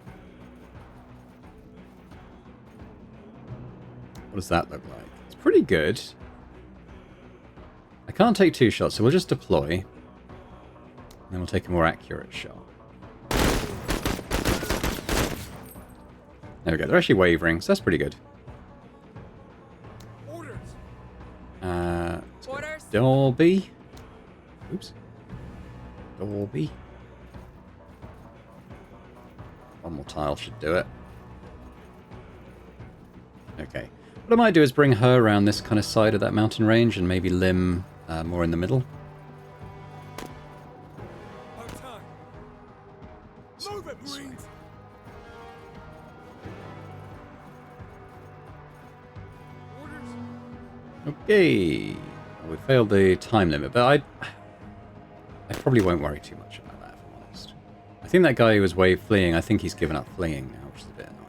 What does that look like? It's pretty good. I can't take 2 shots, so we'll just deploy. And then we'll take a more accurate shot. There we go. They're actually wavering, so that's pretty good. Orders. Orders. Dolby. Oops. Dolby. One more tile should do it. Okay. What I might do is bring her around this kind of side of that mountain range and maybe Lim more in the middle. Our time. Move it, Marines. Orders. Okay. Well, we failed the time limit, but I probably won't worry too much about that, if I'm honest. I think that guy who was fleeing, I think he's given up fleeing now, which is a bit annoying.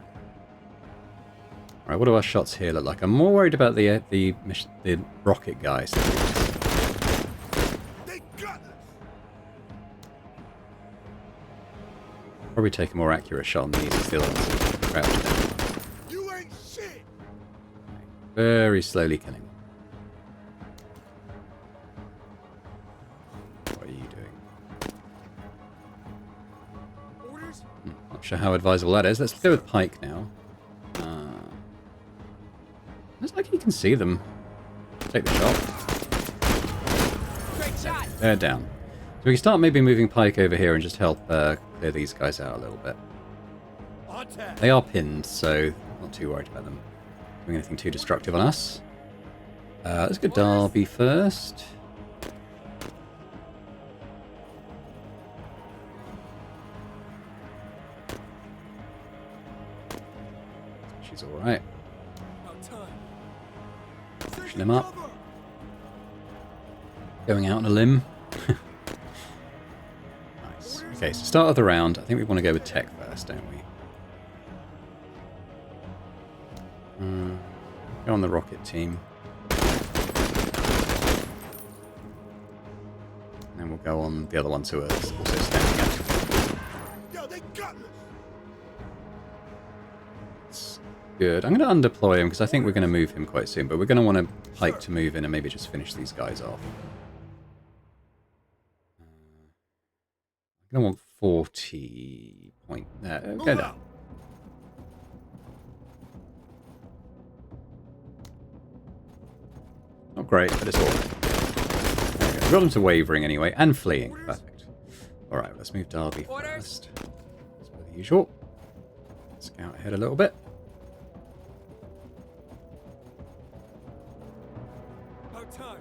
Alright, what do our shots here look like? I'm more worried about the rocket guys. They got us. Probably take a more accurate shot on these as the other ones crouched down. You ain't shit. Very slowly killing them. What are you doing? Orders. Not sure how advisable that is. Let's go with Pike now. Looks like he can see them. Take the shot. Great shot. They're down. So we can start maybe moving Pike over here and just help clear these guys out a little bit. On tap. They are pinned, so not too worried about them doing anything too destructive on us. Let's go Darby first. She's alright. Our time. Pushing him up. Going out on a limb. Nice. Okay, so start of the round. I think we want to go with tech first, don't we? Go on the rocket team. And then we'll go on the other ones who are also standing out. Yo, they got us. It's good. I'm going to undeploy him because I think we're going to move him quite soon, but we're going to want to Pike to move in and maybe just finish these guys off. I'm going to want 40 point there. Okay, there. Not great, but it's all right. There we go. We got them to wavering anyway, and fleeing. Perfect. Alright, let's move Darby first. As per the usual. Scout ahead a little bit. Our time.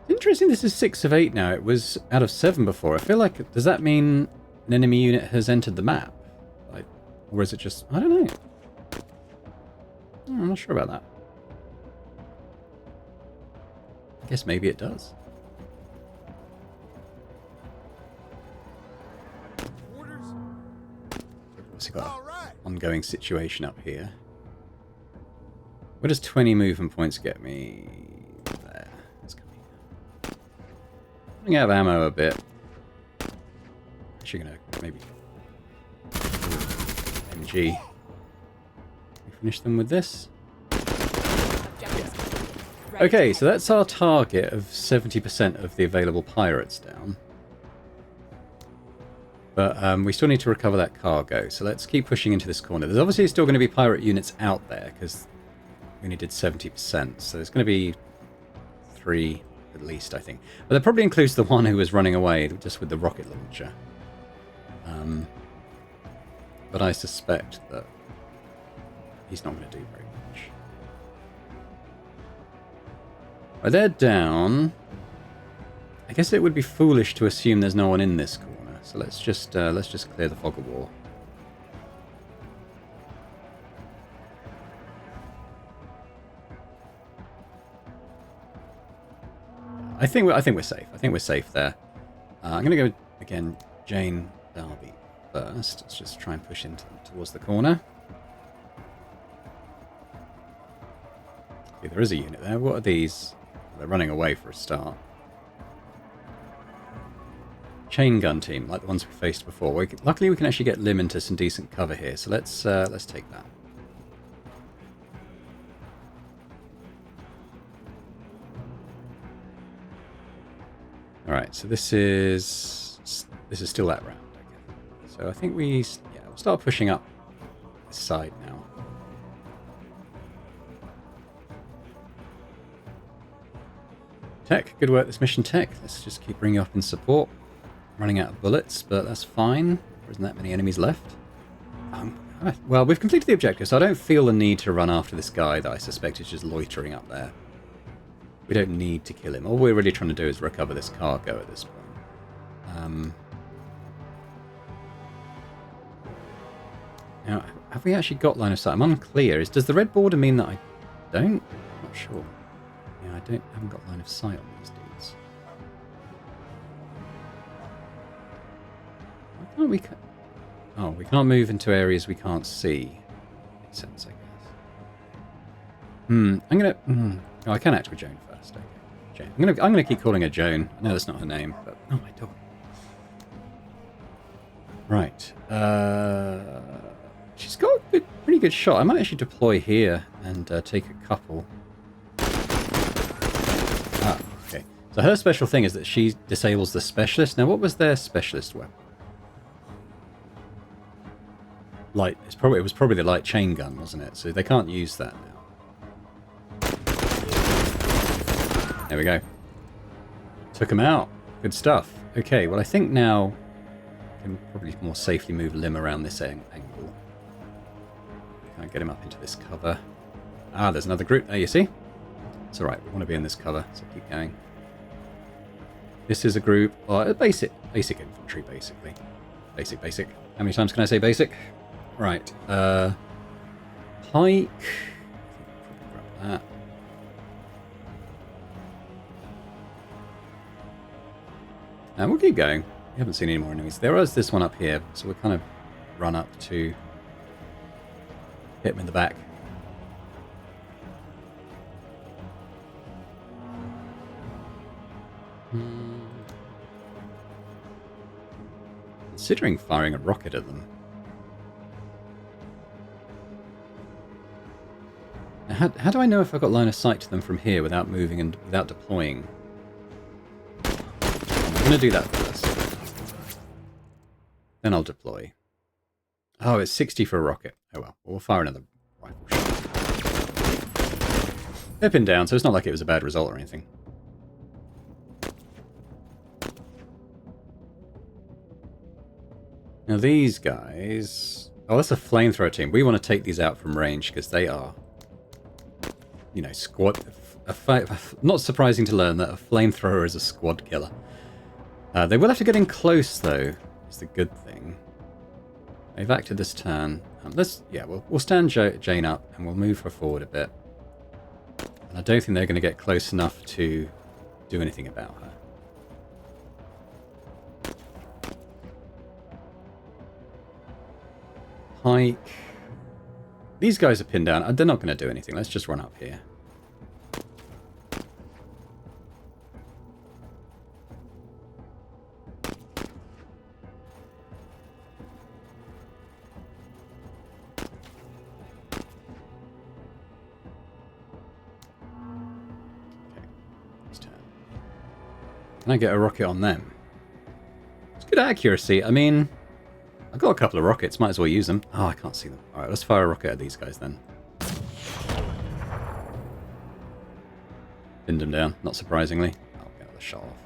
Interesting, this is 6 of 8 now. It was out of 7 before. I feel like, does that mean an enemy unit has entered the map? Like, or is it just, I don't know. I'm not sure about that. I guess maybe it does. Orders. We've obviously got All an right. ongoing situation up here. Where does 20 movement points get me? There. Let's come here. Running out of ammo a bit. Actually gonna maybe MG. We finish them with this. Objectives. Ready. Okay, so that's our target of 70% of the available pirates down. But we still need to recover that cargo, so let's keep pushing into this corner. There's obviously still going to be pirate units out there, because we only did 70%, so there's going to be 3 at least, I think. But that probably includes the one who was running away, just with the rocket launcher. But I suspect that he's not going to do very much. Right, they're down. I guess it would be foolish to assume there's no one in this corner, so let's just clear the fog of war. I think we're safe. I think we're safe there. I'm going to go, again, Jane Darby first. Let's just try and push into them towards the corner. Okay, there is a unit there. What are these? They're running away for a start. Chain gun team, like the ones we faced before. Luckily, we can actually get Lim into some decent cover here, so let's take that. All right, so this is still that round. Okay. So I think we'll start pushing up this side now. Tech, good work this mission, Tech. Let's just keep bringing you up in support. Running out of bullets, but that's fine. There isn't that many enemies left. Well, we've completed the objective, so I don't feel the need to run after this guy that I suspect is just loitering up there. We don't need to kill him. All we're really trying to do is recover this cargo at this point. Now, have we actually got line of sight? I'm unclear. Does the red border mean that I don't? I'm not sure. Yeah, I haven't got line of sight on these dudes. Why can't we... Oh, we can't move into areas we can't see. Makes sense, I guess. I'm gonna... Oh, I can act with Joan first. Okay. Joan. I'm gonna keep calling her Joan. I know that's not her name, but... Oh, my dog. Right. She's got a pretty good shot. I might actually deploy here and take a couple. Ah, okay. So her special thing is that she disables the specialist. Now, what was their specialist weapon? Light. It was probably the light chain gun, wasn't it? So they can't use that now. There we go. Took him out. Good stuff. Okay, well I think now I can probably more safely move Lim around this angle. Can I get him up into this cover? Ah, there's another group there, you see? It's alright, we want to be in this cover, so keep going. This is a group, basic infantry, basically. Basic. How many times can I say basic? Right, Pike. Probably grab that. And we'll keep going. We haven't seen any more enemies. There is this one up here, so we'll kind of run up to hit him in the back. Considering firing a rocket at them. How do I know if I've got line of sight to them from here without moving and without deploying? I'm going to do that first. Then I'll deploy. Oh, it's 60 for a rocket. Oh well, we'll fire another rifle shot. They're pinned down, so it's not like it was a bad result or anything. Now these guys... Oh, that's a flamethrower team. We want to take these out from range because they are... You know, squad... Not surprising to learn that a flamethrower is a squad killer. They will have to get in close, though, is the good thing. They've acted this turn. We'll stand Jane up and we'll move her forward a bit. And I don't think they're going to get close enough to do anything about her. Pike. These guys are pinned down. They're not going to do anything. Let's just run up here. Can I get a rocket on them? It's good accuracy. I mean, I've got a couple of rockets. Might as well use them. Oh, I can't see them. All right, let's fire a rocket at these guys then. Pinned them down, not surprisingly. I'll get another shot off.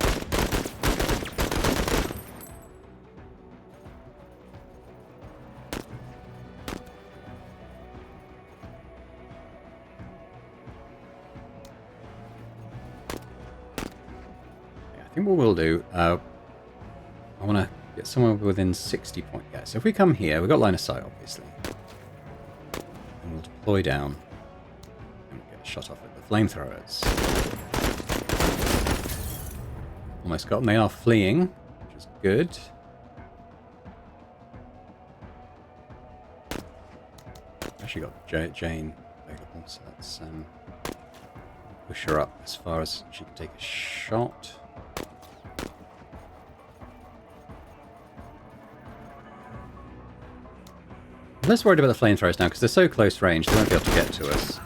I think what we'll do, I want to get somewhere within 60 points. Yeah, so if we come here, we've got line of sight, obviously. And we'll deploy down. And we'll get a shot off at the flamethrowers. Almost got them. They are fleeing, which is good. Actually got Jane available, so let's push her up as far as she can take a shot. I'm less worried about the flamethrowers now because they're so close range, they won't be able to get to us. So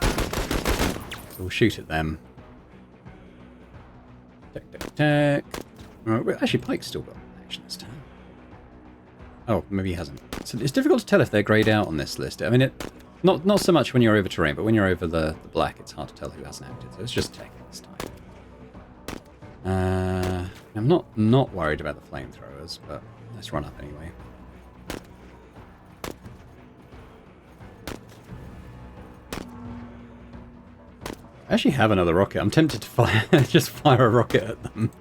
we'll shoot at them. Tech. Right, actually, Pike's still got action this time. Oh, maybe he hasn't. So it's difficult to tell if they're grayed out on this list. I mean, not so much when you're over terrain, but when you're over the black, it's hard to tell who hasn't acted. So it's just tech this time. I'm not worried about the flamethrowers, but let's run up anyway. I actually have another rocket. I'm tempted to fire, just fire a rocket at them.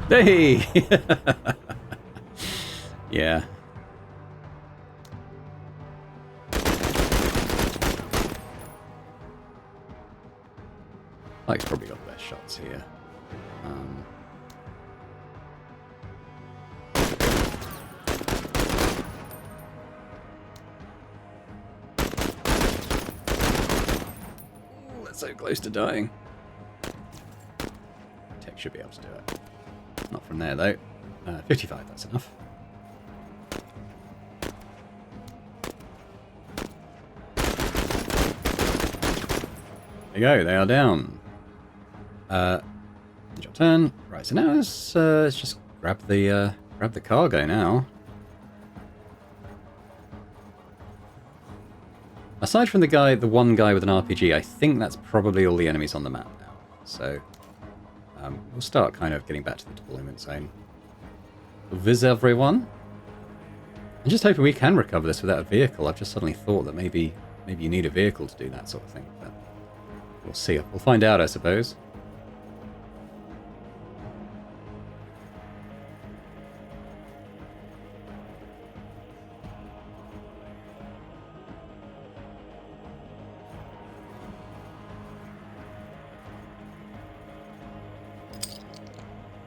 Hey! Yeah. Pike's probably got the best shots here. So close to dying. Tech should be able to do it. Not from there though. 55, that's enough. There you go, they are down. Your turn. Right, so now let's just grab the cargo now. Aside from the one guy with an RPG, I think that's probably all the enemies on the map now. So we'll start kind of getting back to the deployment zone. Viz everyone. I'm just hoping we can recover this without a vehicle. I've just suddenly thought that maybe you need a vehicle to do that sort of thing. But we'll see. We'll find out, I suppose.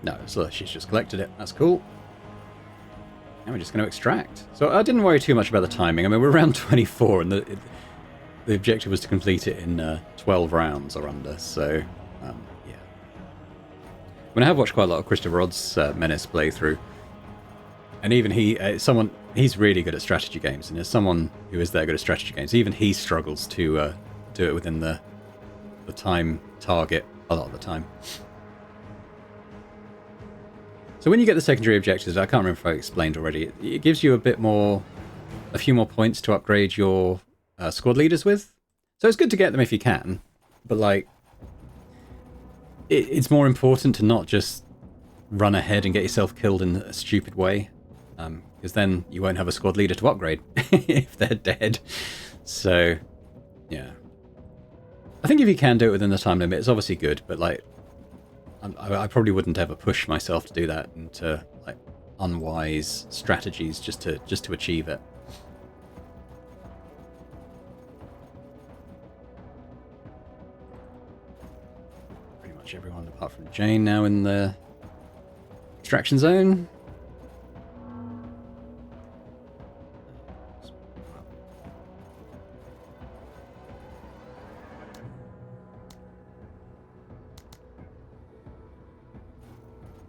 No, so she's just collected it. That's cool. And we're just going to extract. So I didn't worry too much about the timing. I mean, we're around 24, and the objective was to complete it in 12 rounds or under. So, yeah. I mean, I have watched quite a lot of Christopher Rod's Menace playthrough, and even he's really good at strategy games. And as someone who is that good at strategy games, even he struggles to do it within the time target a lot of the time. So when you get the secondary objectives, I can't remember if I explained already, it gives you a few more points to upgrade your squad leaders with. So it's good to get them if you can, but like, it's more important to not just run ahead and get yourself killed in a stupid way, because then you won't have a squad leader to upgrade if they're dead. So, yeah. I think if you can do it within the time limit, it's obviously good, but like, I probably wouldn't ever push myself to do that into like unwise strategies just to achieve it. Pretty much everyone apart from Jane now in the extraction zone.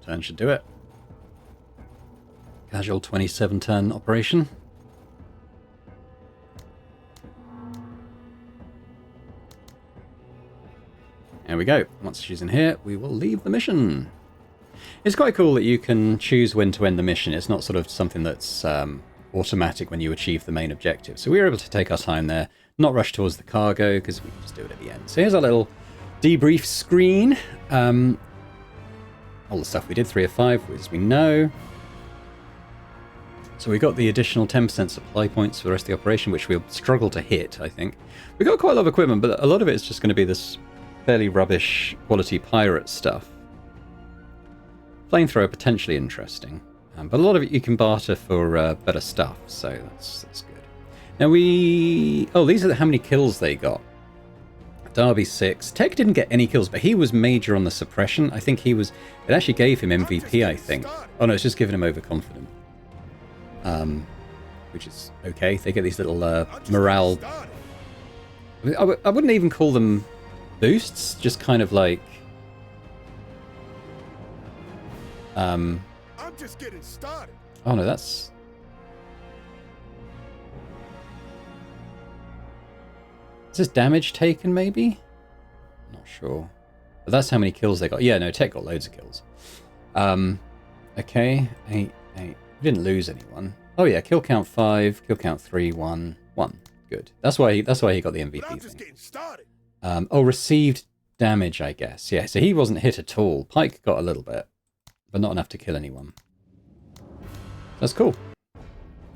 Turn should do it. Casual 27 turn operation. There we go. Once she's in here, we will leave the mission. It's quite cool that you can choose when to end the mission. It's not sort of something that's automatic when you achieve the main objective. So we were able to take our time there, not rush towards the cargo, because we can just do it at the end. So here's our little debrief screen. All the stuff we did, 3 of 5, as we know. So we got the additional 10% supply points for the rest of the operation, which we'll struggle to hit, I think. We got quite a lot of equipment, but a lot of it is just going to be this fairly rubbish quality pirate stuff. Flamethrower, potentially interesting. But a lot of it you can barter for better stuff, so that's good. Now oh, these are how many kills they got. Darby 6. Tech didn't get any kills, but he was major on the suppression. I think he was... It actually gave him MVP, I think. Oh no, it's just giving him overconfident. Which is okay. They get these little morale... I wouldn't even call them boosts, just kind of like... I'm just getting started. Oh no, that's... Is this damage taken, maybe? Not sure. But that's how many kills they got. Yeah, no, Tech got loads of kills. Okay, 8. We didn't lose anyone. Oh yeah, kill count 5, kill count 3, 1, 1. Good. That's why he got the MVP I'm just thing. getting started. Oh, received damage, I guess. Yeah, so he wasn't hit at all. Pike got a little bit, but not enough to kill anyone. That's cool.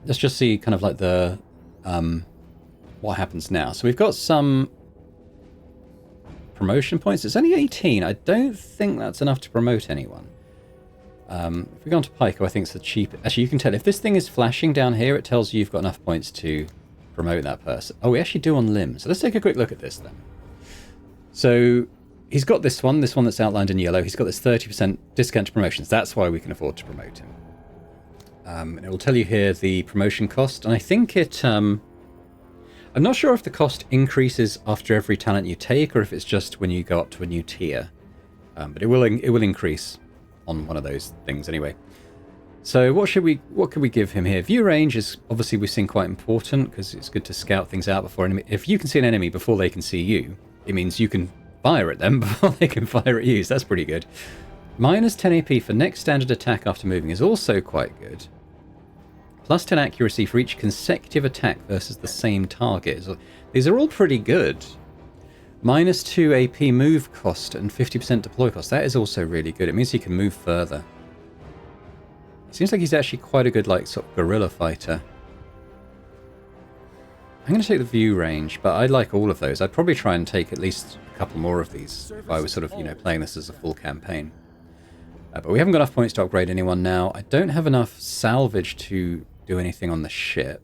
Let's just see kind of like the what happens now. So we've got some promotion points. It's only 18. I don't think that's enough to promote anyone. If we go on to Pico, I think it's the cheapest. Actually, you can tell if this thing is flashing down here, it tells you you've got enough points to promote that person. Oh, we actually do on Lim. So let's take a quick look at this then. So he's got this one that's outlined in yellow. He's got this 30% discount to promotions. That's why we can afford to promote him. And it will tell you here the promotion cost. And I think it... I'm not sure if the cost increases after every talent you take or if it's just when you go up to a new tier. But it will increase on one of those things anyway. So what can we give him here? View range is obviously we've seen quite important because it's good to scout things out before enemy. If you can see an enemy before they can see you, it means you can fire at them before they can fire at you. So that's pretty good. Minus 10 AP for next standard attack after moving is also quite good. Plus 10 accuracy for each consecutive attack versus the same target. So these are all pretty good. Minus 2 AP move cost and 50% deploy cost. That is also really good. It means he can move further. Seems like he's actually quite a good, like, sort of guerrilla fighter. I'm going to take the view range, but I like all of those. I'd probably try and take at least a couple more of these if I was sort of, playing this as a full campaign. But we haven't got enough points to upgrade anyone now. I don't have enough salvage to do anything on the ship.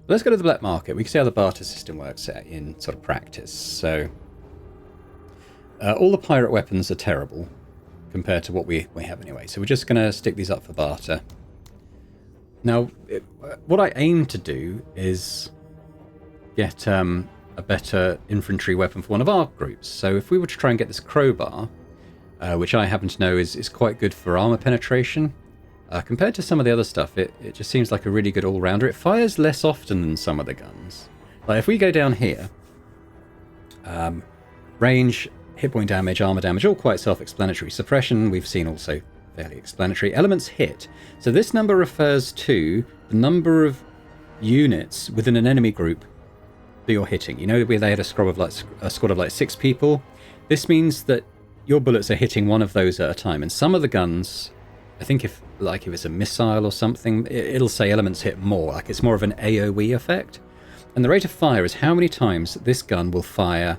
But let's go to the black market. We can see how the barter system works in sort of practice. So all the pirate weapons are terrible compared to what we have anyway. So we're just going to stick these up for barter. Now, what I aim to do is get a better infantry weapon for one of our groups. So if we were to try and get this crowbar, which I happen to know is quite good for armor penetration, compared to some of the other stuff, it just seems like a really good all-rounder. It fires less often than some of the guns. Like if we go down here, range, hit point damage, armor damage, all quite self-explanatory. Suppression, we've seen also fairly explanatory. Elements hit. So this number refers to the number of units within an enemy group that you're hitting. You know where they had a squad of like 6 people? This means that your bullets are hitting one of those at a time. And some of the guns, I think if it's a missile or something, it'll say elements hit more. Like it's more of an AoE effect. And the rate of fire is how many times this gun will fire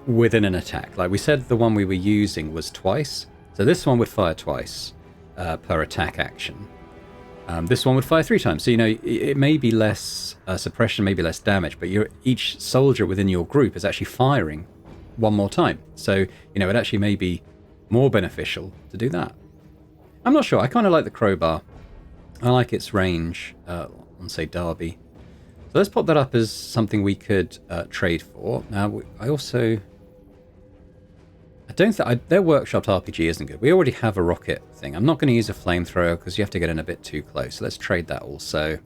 within an attack. Like we said, the one we were using was twice. So this one would fire twice per attack action. This one would fire 3 times. So, it may be less suppression, maybe less damage, but each soldier within your group is actually firing one more time. So, it actually may be more beneficial to do that. I'm not sure. I kind of like the crowbar. I like its range on, say, Derby. So let's pop that up as something we could trade for. Now, I also... I don't think... Their workshopped RPG isn't good. We already have a rocket thing. I'm not going to use a flamethrower because you have to get in a bit too close. So let's trade that also.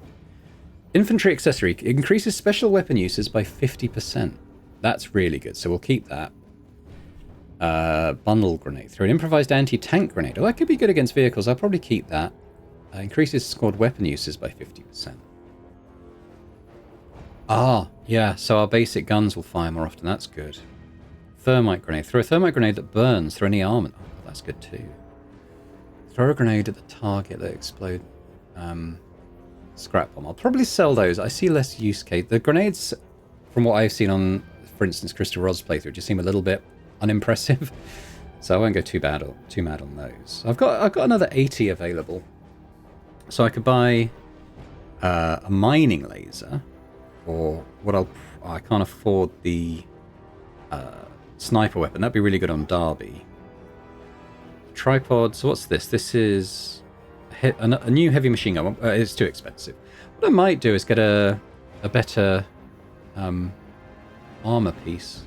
Infantry accessory. Increases special weapon uses by 50%. That's really good. So we'll keep that. Bundle grenade. Throw an improvised anti-tank grenade. Oh, that could be good against vehicles. I'll probably keep that. Increases squad weapon uses by 50%. Ah, yeah. So our basic guns will fire more often. That's good. Thermite grenade. Throw a thermite grenade that burns through any armor. Oh, that's good too. Throw a grenade at the target that explode. Scrap bomb. I'll probably sell those. I see less use case. The grenades, from what I've seen on, for instance, Crystal Rod's playthrough, just seem a little bit unimpressive. So I won't go too mad on those. I've got another 80 available. So I could buy a mining laser, or what I can't afford the sniper weapon. That'd be really good on Derby. Tripods. What's this? This is a new heavy machine gun. It's too expensive. What I might do is get a better armor piece.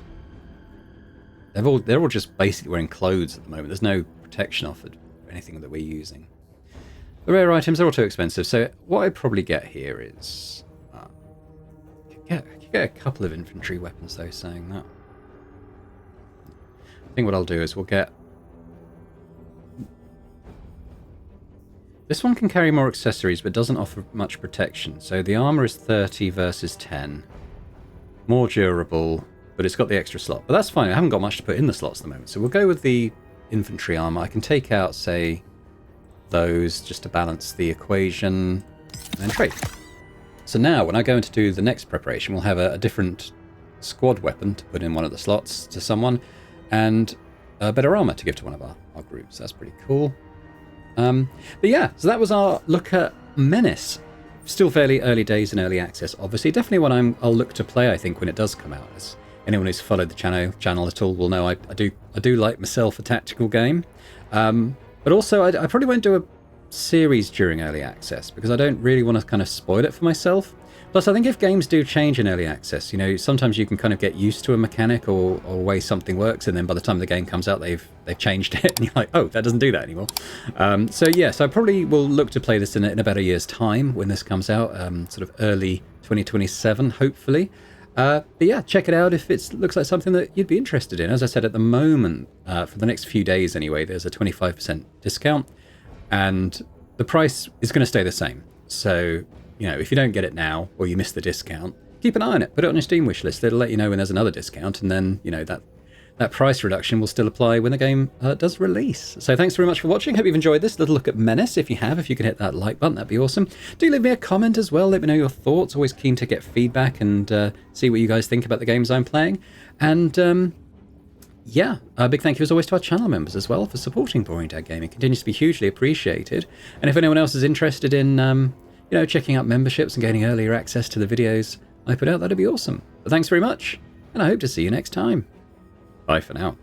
They're all just basically wearing clothes at the moment. There's no protection offered for anything that we're using. The rare items are all too expensive. So what I'd probably get here is I could get a couple of infantry weapons though. Saying that, I think what I'll do is we'll get. This one can carry more accessories, but doesn't offer much protection. So the armor is 30 versus 10. More durable, but it's got the extra slot. But that's fine. I haven't got much to put in the slots at the moment. So we'll go with the infantry armor. I can take out, say, those just to balance the equation, and then trade. So now, when I go in to do the next preparation, we'll have a different squad weapon to put in one of the slots to someone, and a better armor to give to one of our groups. That's pretty cool. But yeah, so that was our look at Menace. Still fairly early days in early access, obviously. Definitely one I'll look to play, I think, when it does come out. As anyone who's followed the channel at all will know, I do like myself a tactical game. But also, I probably won't do a series during early access because I don't really want to kind of spoil it for myself. Plus, I think if games do change in early access, you know, sometimes you can kind of get used to a mechanic or a way something works, and then by the time the game comes out, they've changed it, and you're like, oh, that doesn't do that anymore. So yes, I probably will look to play this in about a year's time when this comes out, sort of early 2027, hopefully. But yeah, check it out if it looks like something that you'd be interested in. As I said, at the moment, for the next few days anyway, there's a 25% discount, and the price is going to stay the same. So, you know, if you don't get it now or you miss the discount, keep an eye on it. Put it on your Steam wishlist. It'll let you know when there's another discount, and then, you know, that price reduction will still apply when the game does release. So thanks very much for watching. Hope you've enjoyed this little look at Menace. If you could hit that like button, that'd be awesome. Do leave me a comment as well. Let me know your thoughts. Always keen to get feedback and see what you guys think about the games I'm playing. And yeah, a big thank you as always to our channel members as well for supporting Boring Dad Gaming. It continues to be hugely appreciated. And if anyone else is interested in you know, checking out memberships and gaining earlier access to the videos I put out, that'd be awesome. But thanks very much, and I hope to see you next time. Bye for now.